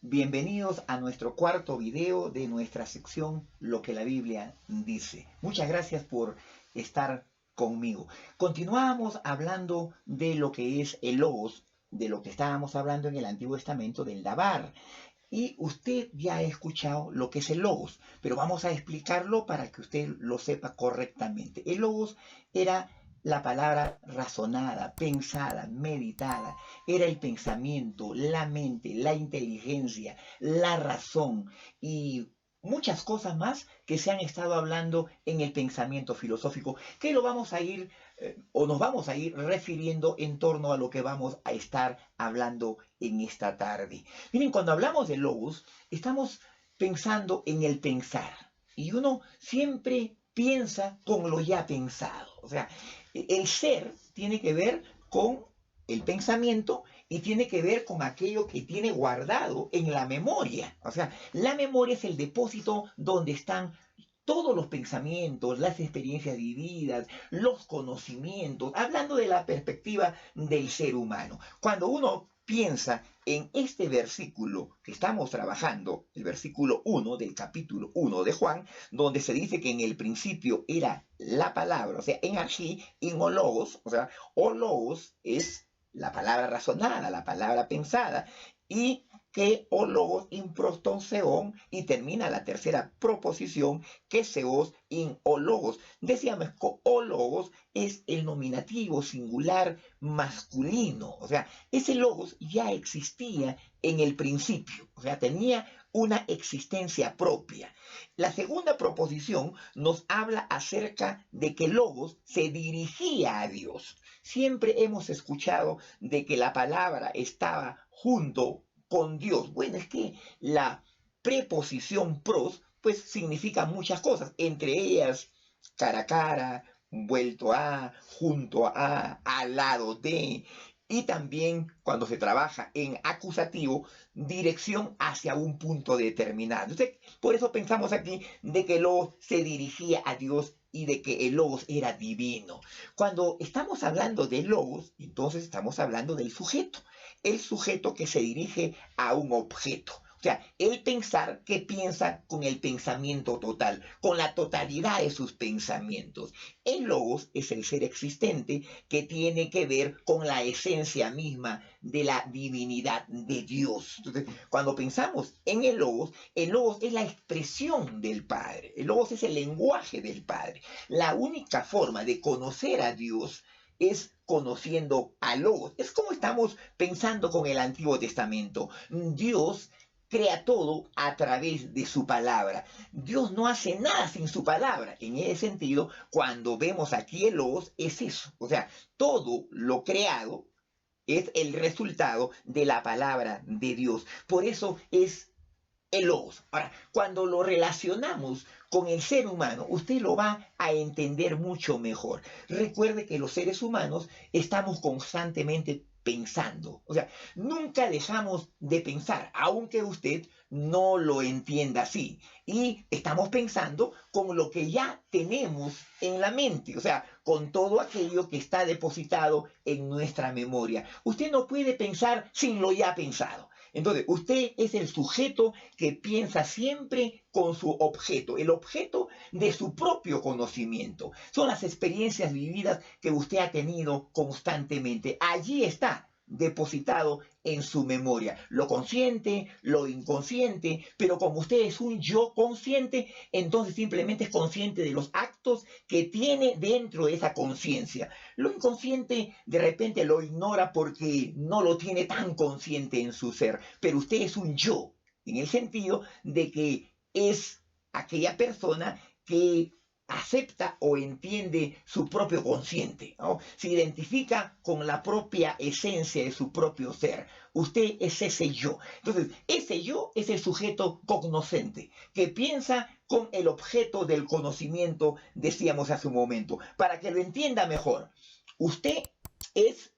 Bienvenidos a nuestro cuarto video de nuestra sección Lo que la Biblia dice. Muchas gracias por estar conmigo. Continuamos hablando de lo que es el Logos, de lo que estábamos hablando en el Antiguo Testamento del Dabar. Y usted ya ha escuchado lo que es el Logos, pero vamos a explicarlo para que usted lo sepa correctamente. El Logos era la palabra razonada, pensada, meditada. Era el pensamiento, la mente, la inteligencia, la razón y muchas cosas más que se han estado hablando en el pensamiento filosófico, que lo vamos a ir o nos vamos a ir refiriendo en torno a lo que vamos a estar hablando en esta tarde. Miren, cuando hablamos de Logos, estamos pensando en el pensar. Y uno siempre piensa con lo ya pensado. O sea, el ser tiene que ver con el pensamiento y tiene que ver con aquello que tiene guardado en la memoria. O sea, la memoria es el depósito donde están todos los pensamientos, las experiencias vividas, los conocimientos, hablando de la perspectiva del ser humano. Cuando uno piensa en este versículo que estamos trabajando, el versículo 1 del capítulo 1 de Juan, donde se dice que en el principio era la palabra, o sea, en archí, en ologos, o sea, ologos es la palabra razonada, la palabra pensada, y que ologos improston seón, y termina la tercera proposición, que seos in ologos. Decíamos que ologos es el nominativo singular masculino, o sea, ese logos ya existía en el principio, o sea, tenía una existencia propia. La segunda proposición nos habla acerca de que logos se dirigía a Dios. Siempre hemos escuchado de que la palabra estaba junto con Dios. Bueno, es que la preposición pros, pues significa muchas cosas, entre ellas cara a cara, vuelto a, junto a, al lado de, y también cuando se trabaja en acusativo, dirección hacia un punto determinado. Entonces, por eso pensamos aquí de que Logos se dirigía a Dios y de que el Logos era divino. Cuando estamos hablando de Logos, entonces estamos hablando del sujeto. El sujeto que se dirige a un objeto. O sea, el pensar que piensa con el pensamiento total, con la totalidad de sus pensamientos. El Logos es el ser existente que tiene que ver con la esencia misma de la divinidad de Dios. Entonces, cuando pensamos en el Logos es la expresión del Padre. El Logos es el lenguaje del Padre. La única forma de conocer a Dios es conociendo a Logos. Es como estamos pensando con el Antiguo Testamento. Dios crea todo a través de su palabra. Dios no hace nada sin su palabra. En ese sentido, cuando vemos aquí el Logos, es eso. O sea, todo lo creado es el resultado de la palabra de Dios. Por eso es el Logos. Ahora, cuando lo relacionamos con el ser humano, usted lo va a entender mucho mejor. Recuerde que los seres humanos estamos constantemente pensando. O sea, nunca dejamos de pensar, aunque usted no lo entienda así. Y estamos pensando con lo que ya tenemos en la mente, o sea, con todo aquello que está depositado en nuestra memoria. Usted no puede pensar sin lo ya pensado. Entonces, usted es el sujeto que piensa siempre con su objeto, el objeto de su propio conocimiento. Son las experiencias vividas que usted ha tenido constantemente. Allí está depositado en su memoria, lo consciente, lo inconsciente, pero como usted es un yo consciente, entonces simplemente es consciente de los actos que tiene dentro de esa conciencia. Lo inconsciente de repente lo ignora porque no lo tiene tan consciente en su ser, pero usted es un yo, en el sentido de que es aquella persona que acepta o entiende su propio consciente, ¿no? Se identifica con la propia esencia de su propio ser. Usted es ese yo. Entonces, ese yo es el sujeto cognoscente, que piensa con el objeto del conocimiento, decíamos hace un momento. Para que lo entienda mejor, usted es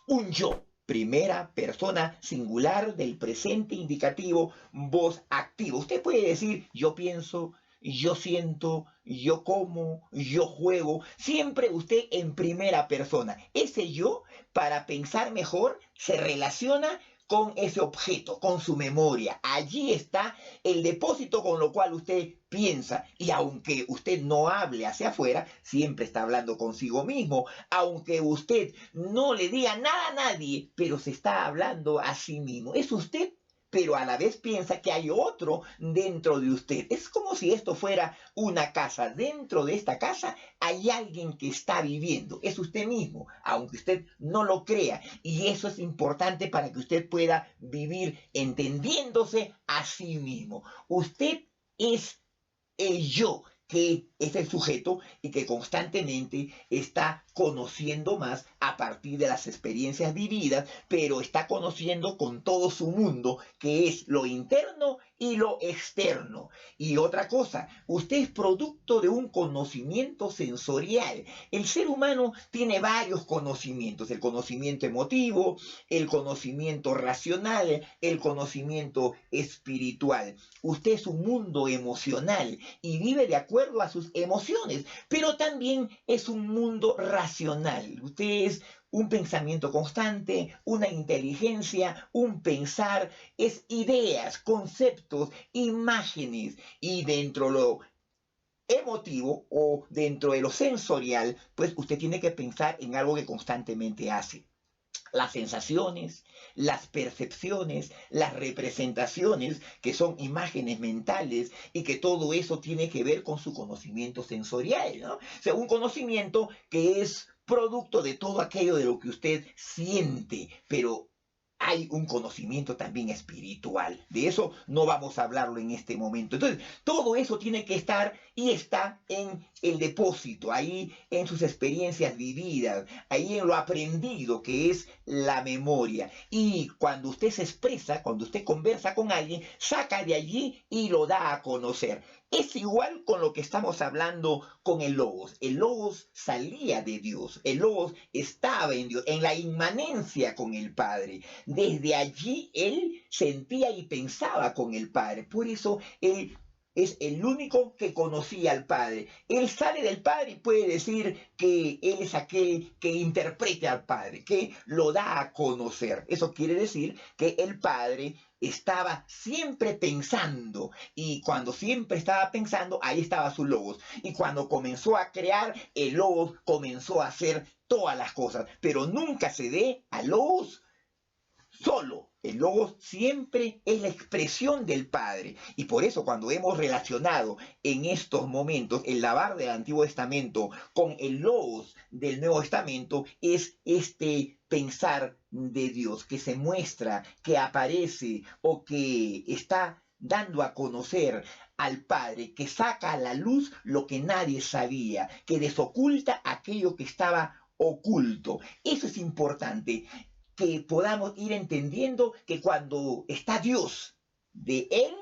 un yo. Primera persona singular del presente indicativo, voz activa. Usted puede decir, yo pienso, yo siento, yo como, yo juego, siempre usted en primera persona. Ese yo, para pensar mejor, se relaciona con ese objeto, con su memoria. Allí está el depósito con lo cual usted piensa. Y aunque usted no hable hacia afuera, siempre está hablando consigo mismo. Aunque usted no le diga nada a nadie, pero se está hablando a sí mismo. Es usted, pero a la vez piensa que hay otro dentro de usted. Es como si esto fuera una casa. Dentro de esta casa hay alguien que está viviendo. Es usted mismo, aunque usted no lo crea. Y eso es importante para que usted pueda vivir entendiéndose a sí mismo. Usted es el yo, que es el sujeto y que constantemente está conociendo más a partir de las experiencias vividas, pero está conociendo con todo su mundo, que es lo interno y lo externo. Y otra cosa, usted es producto de un conocimiento sensorial. El ser humano tiene varios conocimientos: el conocimiento emotivo, el conocimiento racional, el conocimiento espiritual. Usted es un mundo emocional y vive de acuerdo a sus emociones, pero también es un mundo racional. Usted es un pensamiento constante, una inteligencia, un pensar, es ideas, conceptos, imágenes, y dentro de lo emotivo o dentro de lo sensorial, pues usted tiene que pensar en algo que constantemente hace. Las sensaciones, las percepciones, las representaciones, que son imágenes mentales, y que todo eso tiene que ver con su conocimiento sensorial, ¿no? O sea, un conocimiento que es producto de todo aquello de lo que usted siente, pero hay un conocimiento también espiritual. De eso no vamos a hablarlo en este momento. Entonces, todo eso tiene que estar y está en el depósito, ahí en sus experiencias vividas, ahí en lo aprendido, que es la memoria. Y cuando usted se expresa, cuando usted conversa con alguien, saca de allí y lo da a conocer. Es igual con lo que estamos hablando con el Logos. El Logos salía de Dios, el Logos estaba en Dios, en la inmanencia con el Padre. Desde allí él sentía y pensaba con el Padre. Por eso él es el único que conocía al Padre. Él sale del Padre y puede decir que él es aquel que interpreta al Padre, que lo da a conocer. Eso quiere decir que el Padre estaba siempre pensando, y cuando siempre estaba pensando, ahí estaba su Logos. Y cuando comenzó a crear, el Logos comenzó a hacer todas las cosas, pero nunca se ve al Logos solo. El Logos siempre es la expresión del Padre. Y por eso, cuando hemos relacionado en estos momentos el lavar del Antiguo Testamento con el Logos del Nuevo Testamento, es este pensar de Dios que se muestra, que aparece o que está dando a conocer al Padre, que saca a la luz lo que nadie sabía, que desoculta aquello que estaba oculto. Eso es importante, que podamos ir entendiendo que cuando está Dios, de Él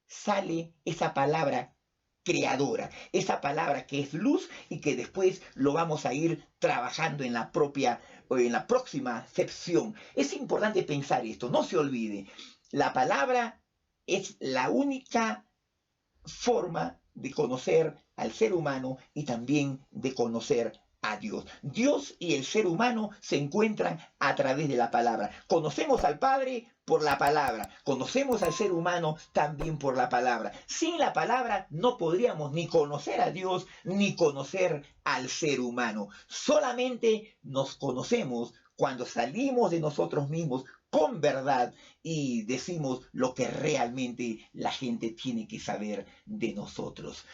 sale esa palabra creadora, esa palabra que es luz, y que después lo vamos a ir trabajando en la próxima sección. Es importante pensar esto, no se olvide, la palabra es la única forma de conocer al ser humano y también de conocer a Dios. Dios y el ser humano se encuentran a través de la palabra. Conocemos al Padre por la palabra, conocemos al ser humano también por la palabra. Sin la palabra no podríamos ni conocer a Dios ni conocer al ser humano. Solamente nos conocemos cuando salimos de nosotros mismos con verdad y decimos lo que realmente la gente tiene que saber de nosotros.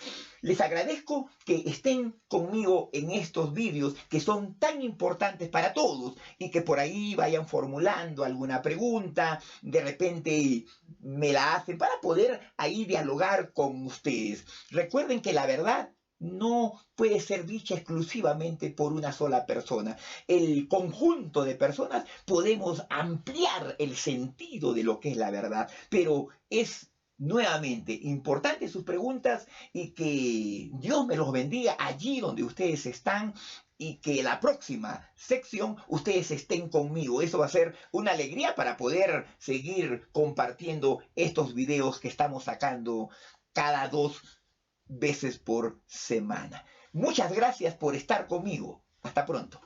Les agradezco que estén conmigo en estos vídeos que son tan importantes para todos, y que por ahí vayan formulando alguna pregunta, de repente me la hacen para poder ahí dialogar con ustedes. Recuerden que la verdad no puede ser dicha exclusivamente por una sola persona. El conjunto de personas podemos ampliar el sentido de lo que es la verdad, pero es nuevamente importante sus preguntas, y que Dios me los bendiga allí donde ustedes están, y que la próxima sección ustedes estén conmigo. Eso va a ser una alegría para poder seguir compartiendo estos videos que estamos sacando cada 2 veces por semana. Muchas gracias por estar conmigo. Hasta pronto.